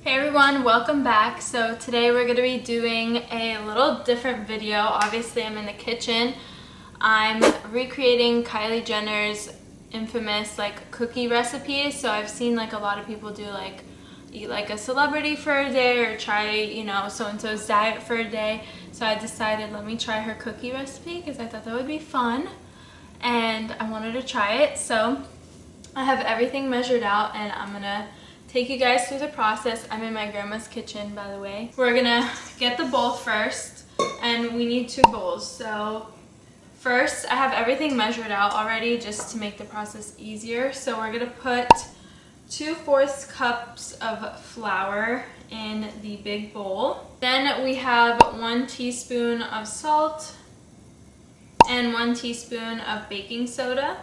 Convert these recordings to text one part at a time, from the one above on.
Hey everyone, welcome back. So today we're going to be doing a little different video. Obviously I'm in the kitchen. I'm recreating Kylie Jenner's infamous cookie recipes. So I've seen a lot of people do eat a celebrity for a day or try so-and-so's diet for a day. So I decided let me try her cookie recipe because I thought that would be fun and I wanted to try it. So I have everything measured out and I'm gonna take you guys through the process. I'm in my grandma's kitchen, by the way. We're gonna get the bowl first, and we need 2 bowls. So first, I have everything measured out already just to make the process easier. So we're gonna put 2/4 cups of flour in the big bowl. Then we have 1 teaspoon of salt and 1 teaspoon of baking soda.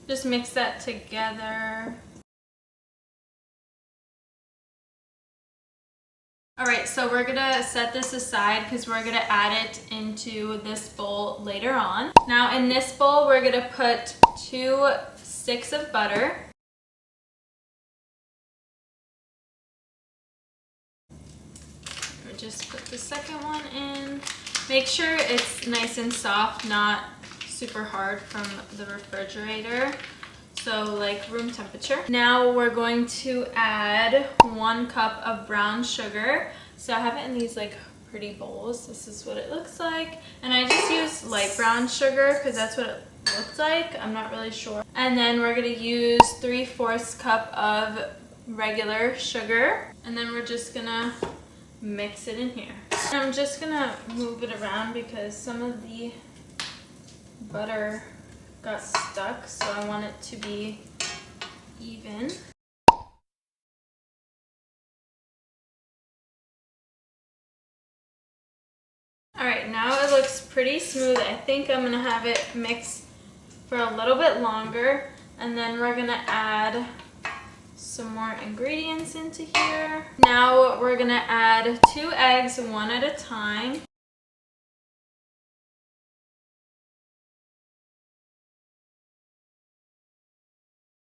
Just mix that together. Alright, so we're gonna set this aside because we're gonna add it into this bowl later on. Now in this bowl, we're gonna put 2 sticks of butter. We'll just put the second one in. Make sure it's nice and soft, not super hard from the refrigerator. So room temperature. Now we're going to add 1 cup of brown sugar. So I have it in these pretty bowls. This is what it looks like. And I just use light brown sugar because that's what it looks like. I'm not really sure. And then we're gonna use 3/4 cup of regular sugar. And then we're just gonna mix it in here. And I'm just gonna move it around because some of the butter got stuck, so I want it to be even. Alright, now it looks pretty smooth. I think I'm gonna have it mixed for a little bit longer, and then we're gonna add some more ingredients into here. Now we're gonna add 2 eggs, 1 at a time.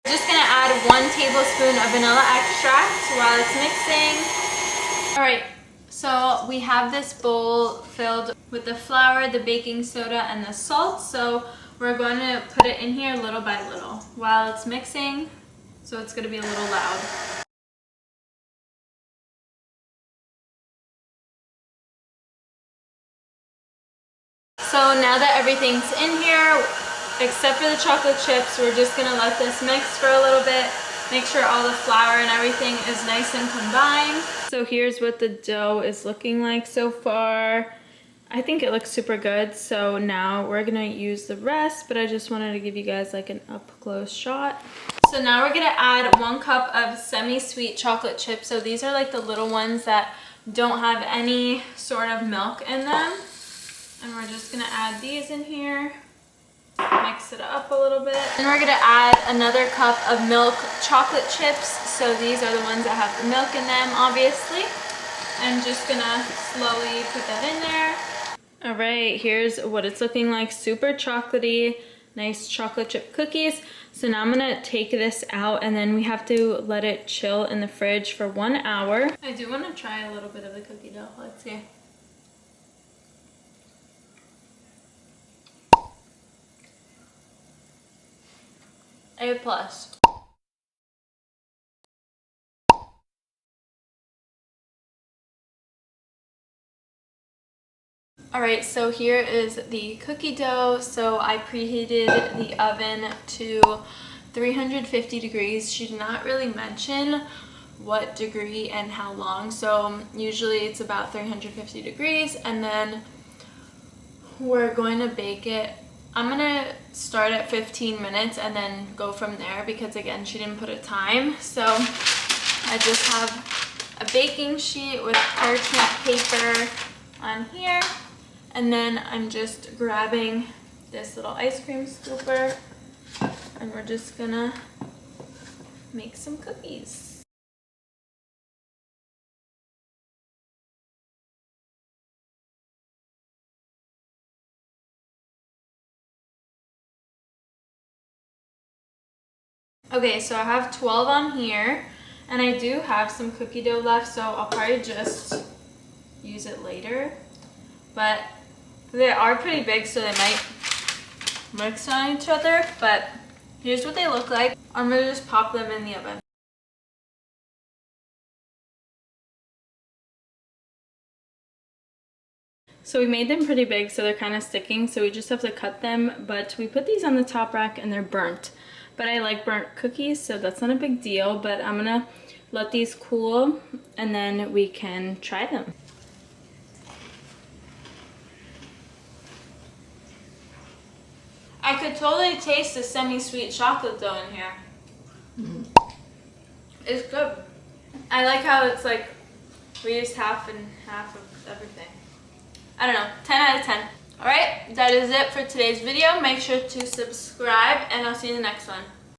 Just gonna add 1 tablespoon of vanilla extract while it's mixing. Alright, so we have this bowl filled with the flour, the baking soda, and the salt. So we're going to put it in here little by little while it's mixing. So it's gonna be a little loud. So now that everything's in here, except for the chocolate chips, we're just gonna let this mix for a little bit. Make sure all the flour and everything is nice and combined. So here's what the dough is looking like so far. I think it looks super good. So now we're gonna use the rest, but I just wanted to give you guys an up close shot. So now we're gonna add 1 cup of semi-sweet chocolate chips. So these are the little ones that don't have any sort of milk in them. And we're just gonna add these in here. Mix it up a little bit. And we're gonna add another cup of milk chocolate chips. So these are the ones that have the milk in them, obviously. And just gonna slowly put that in there. All right, here's what it's looking like. Super chocolatey, nice chocolate chip cookies. So now I'm gonna take this out and then we have to let it chill in the fridge for 1 hour. I do wanna try a little bit of the cookie dough. Let's see. A plus. Alright, so here is the cookie dough. So I preheated the oven to 350 degrees. She did not really mention what degree and how long. So usually it's about 350 degrees and then we're going to bake it. I'm gonna start at 15 minutes and then go from there because again, she didn't put a time. So I just have a baking sheet with parchment paper on here. And then I'm just grabbing this little ice cream scooper and we're just gonna make some cookies. Okay, so I have 12 on here And I do have some cookie dough left, so I'll probably just use it later. But they are pretty big, so they might mix on each other. But here's what they look like. I'm gonna just pop them in the oven. So we made them pretty big, so they're kind of sticking, so we just have to cut them. But we put these on the top rack and they're burnt. But I like burnt cookies, so that's not a big deal. But I'm gonna let these cool and then we can try them. I could totally taste the semi-sweet chocolate though in here. It's good. I like how it's like we used half and half of everything. I don't know, 10 out of 10. Alright, that is it for today's video. Make sure to subscribe and I'll see you in the next one.